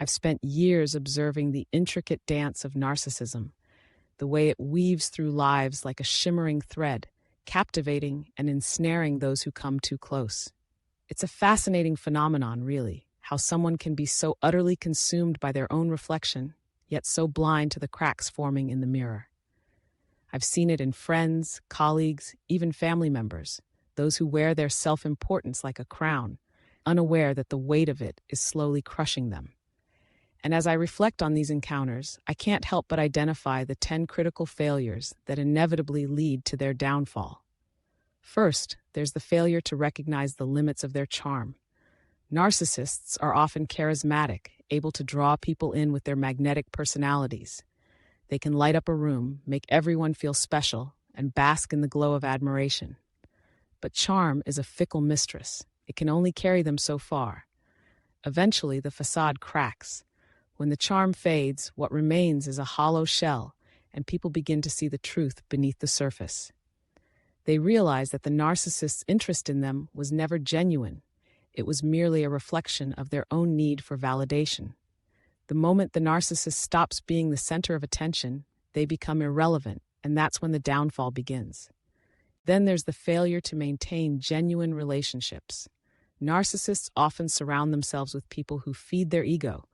I've spent years observing the intricate dance of narcissism, the way it weaves through lives like a shimmering thread, captivating and ensnaring those who come too close. It's a fascinating phenomenon, really, how someone can be so utterly consumed by their own reflection, yet so blind to the cracks forming in the mirror. I've seen it in friends, colleagues, even family members, those who wear their self-importance like a crown, unaware that the weight of it is slowly crushing them. And as I reflect on these encounters, I can't help but identify the 10 critical failures that inevitably lead to their downfall. First, there's the failure to recognize the limits of their charm. Narcissists are often charismatic, able to draw people in with their magnetic personalities. They can light up a room, make everyone feel special, and bask in the glow of admiration. But charm is a fickle mistress. It can only carry them so far. Eventually, the facade cracks. When the charm fades, what remains is a hollow shell, and people begin to see the truth beneath the surface. They realize that the narcissist's interest in them was never genuine. It was merely a reflection of their own need for validation. The moment the narcissist stops being the center of attention, they become irrelevant, and that's when the downfall begins. Then there's the failure to maintain genuine relationships. Narcissists often surround themselves with people who feed their ego,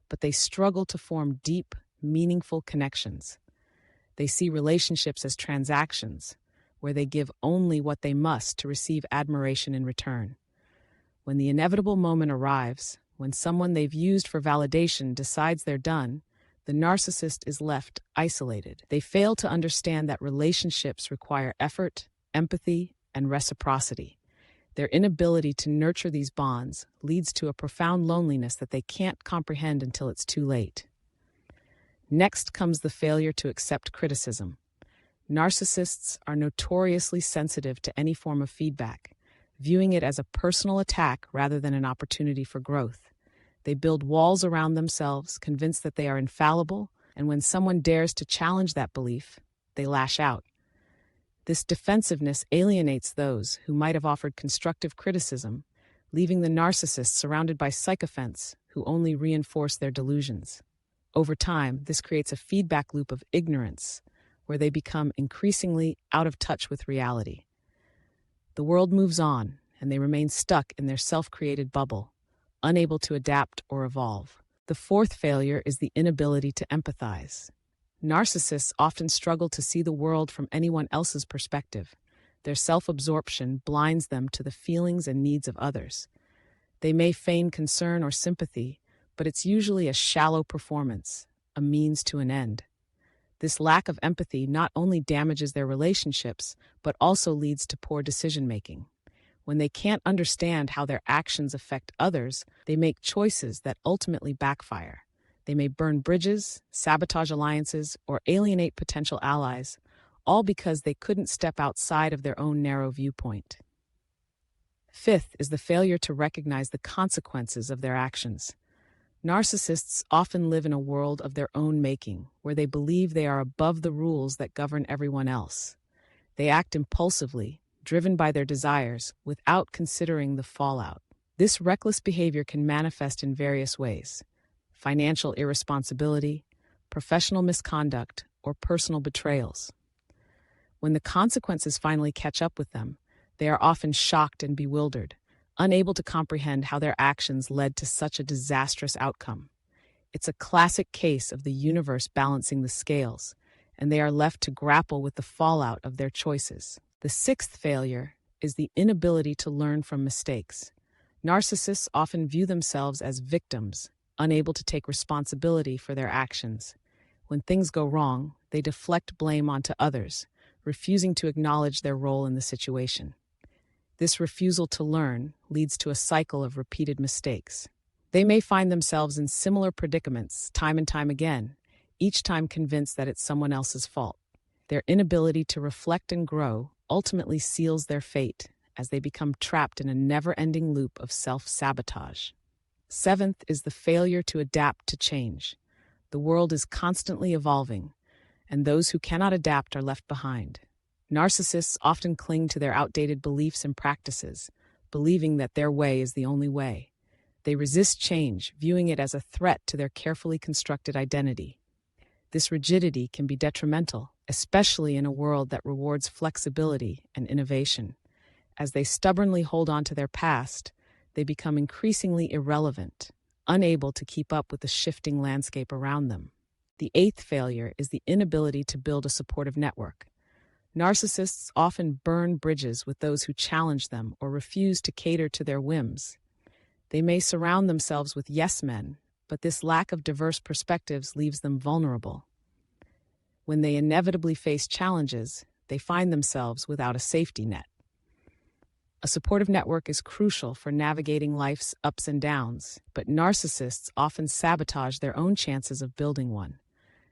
but they struggle to form deep, meaningful connections. They see relationships as transactions, where they give only what they must to receive admiration in return. When the inevitable moment arrives, when someone they've used for validation decides they're done, the narcissist is left isolated. They fail to understand that relationships require effort, empathy, and reciprocity. Their inability to nurture these bonds leads to a profound loneliness that they can't comprehend until it's too late. Next comes the failure to accept criticism. Narcissists are notoriously sensitive to any form of feedback, viewing it as a personal attack rather than an opportunity for growth. They build walls around themselves, convinced that they are infallible, and when someone dares to challenge that belief, they lash out. This defensiveness alienates those who might have offered constructive criticism, leaving the narcissist surrounded by sycophants who only reinforce their delusions. Over time, this creates a feedback loop of ignorance, where they become increasingly out of touch with reality. The world moves on, and they remain stuck in their self-created bubble, unable to adapt or evolve. The fourth failure is the inability to empathize. Narcissists often struggle to see the world from anyone else's perspective. Their self-absorption blinds them to the feelings and needs of others. They may feign concern or sympathy, but it's usually a shallow performance, a means to an end. This lack of empathy not only damages their relationships, but also leads to poor decision-making. When they can't understand how their actions affect others, they make choices that ultimately backfire. They may burn bridges, sabotage alliances, or alienate potential allies, all because they couldn't step outside of their own narrow viewpoint. Fifth is the failure to recognize the consequences of their actions. Narcissists often live in a world of their own making, where they believe they are above the rules that govern everyone else. They act impulsively, driven by their desires, without considering the fallout. This reckless behavior can manifest in various ways: financial irresponsibility, professional misconduct, or personal betrayals. When the consequences finally catch up with them, they are often shocked and bewildered, unable to comprehend how their actions led to such a disastrous outcome. It's a classic case of the universe balancing the scales, and they are left to grapple with the fallout of their choices. The sixth failure is the inability to learn from mistakes. Narcissists often view themselves as victims, unable to take responsibility for their actions. When things go wrong, they deflect blame onto others, refusing to acknowledge their role in the situation. This refusal to learn leads to a cycle of repeated mistakes. They may find themselves in similar predicaments time and time again, each time convinced that it's someone else's fault. Their inability to reflect and grow ultimately seals their fate as they become trapped in a never-ending loop of self-sabotage. Seventh is the failure to adapt to change. The world is constantly evolving, and those who cannot adapt are left behind. Narcissists often cling to their outdated beliefs and practices, believing that their way is the only way. They resist change, viewing it as a threat to their carefully constructed identity. This rigidity can be detrimental, especially in a world that rewards flexibility and innovation. As they stubbornly hold on to their past, they become increasingly irrelevant, unable to keep up with the shifting landscape around them. The eighth failure is the inability to build a supportive network. Narcissists often burn bridges with those who challenge them or refuse to cater to their whims. They may surround themselves with yes men, but this lack of diverse perspectives leaves them vulnerable. When they inevitably face challenges, they find themselves without a safety net. A supportive network is crucial for navigating life's ups and downs, but narcissists often sabotage their own chances of building one.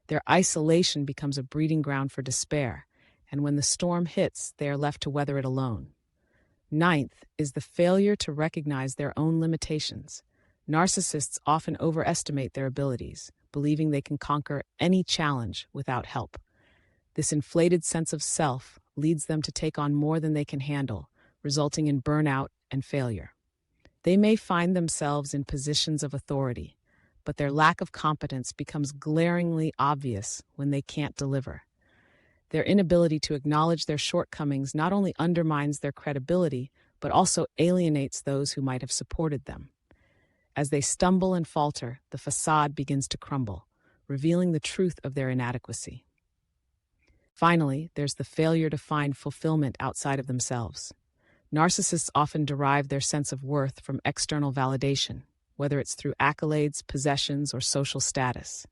Their isolation becomes a breeding ground for despair, and when the storm hits, they are left to weather it alone. Ninth is the failure to recognize their own limitations. Narcissists often overestimate their abilities, believing they can conquer any challenge without help. This inflated sense of self leads them to take on more than they can handle, resulting in burnout and failure. They may find themselves in positions of authority, but their lack of competence becomes glaringly obvious when they can't deliver. Their inability to acknowledge their shortcomings not only undermines their credibility, but also alienates those who might have supported them. As they stumble and falter, the facade begins to crumble, revealing the truth of their inadequacy. Finally, there's the failure to find fulfillment outside of themselves. Narcissists often derive their sense of worth from external validation, whether it's through accolades, possessions, or social status.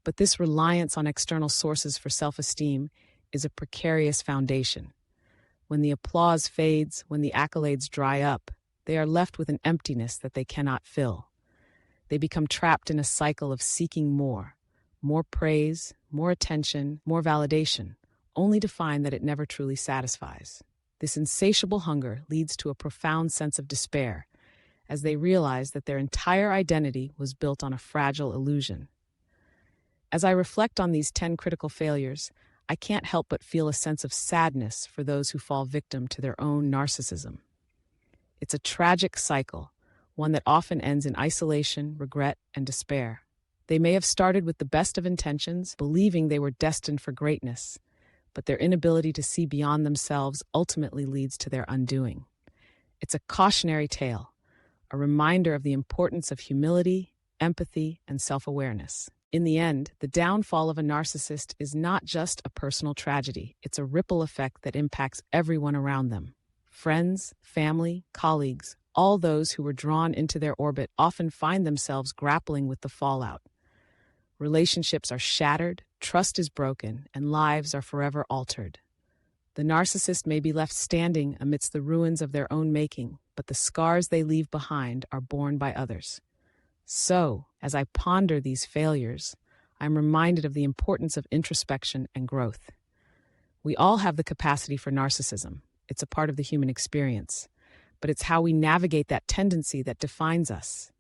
But this reliance on external sources for self-esteem is a precarious foundation. When the applause fades, when the accolades dry up, they are left with an emptiness that they cannot fill. They become trapped in a cycle of seeking more praise, more attention, more validation, only to find that it never truly satisfies. This insatiable hunger leads to a profound sense of despair, as they realize that their entire identity was built on a fragile illusion. As I reflect on these 10 critical failures, I can't help but feel a sense of sadness for those who fall victim to their own narcissism. It's a tragic cycle, one that often ends in isolation, regret, and despair. They may have started with the best of intentions, believing they were destined for greatness, but their inability to see beyond themselves ultimately leads to their undoing. It's a cautionary tale, a reminder of the importance of humility, empathy, and self-awareness. In the end, the downfall of a narcissist is not just a personal tragedy. It's a ripple effect that impacts everyone around them. Friends, family, colleagues, all those who were drawn into their orbit often find themselves grappling with the fallout. Relationships are shattered, trust is broken, and lives are forever altered. The narcissist may be left standing amidst the ruins of their own making, but the scars they leave behind are borne by others. So, as I ponder these failures, I'm reminded of the importance of introspection and growth. We all have the capacity for narcissism. It's a part of the human experience. But it's how we navigate that tendency that defines us.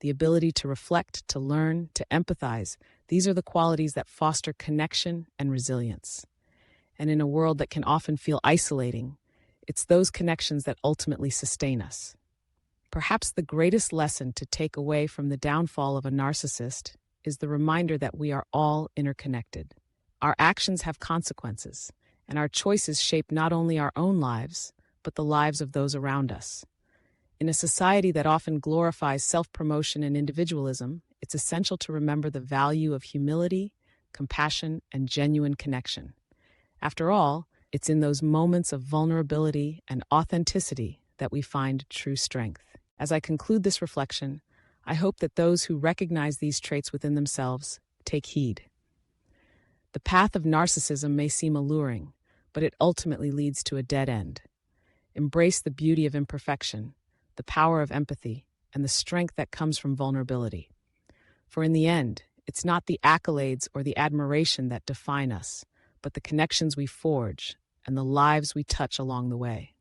The ability to reflect, to learn, to empathize, these are the qualities that foster connection and resilience. And in a world that can often feel isolating, it's those connections that ultimately sustain us. Perhaps the greatest lesson to take away from the downfall of a narcissist is the reminder that we are all interconnected. Our actions have consequences, and our choices shape not only our own lives, but the lives of those around us. In a society that often glorifies self-promotion and individualism, it's essential to remember the value of humility, compassion, and genuine connection. After all, it's in those moments of vulnerability and authenticity that we find true strength. As I conclude this reflection, I hope that those who recognize these traits within themselves take heed. The path of narcissism may seem alluring, but it ultimately leads to a dead end. Embrace the beauty of imperfection, the power of empathy, and the strength that comes from vulnerability. For in the end, it's not the accolades or the admiration that define us, but the connections we forge and the lives we touch along the way.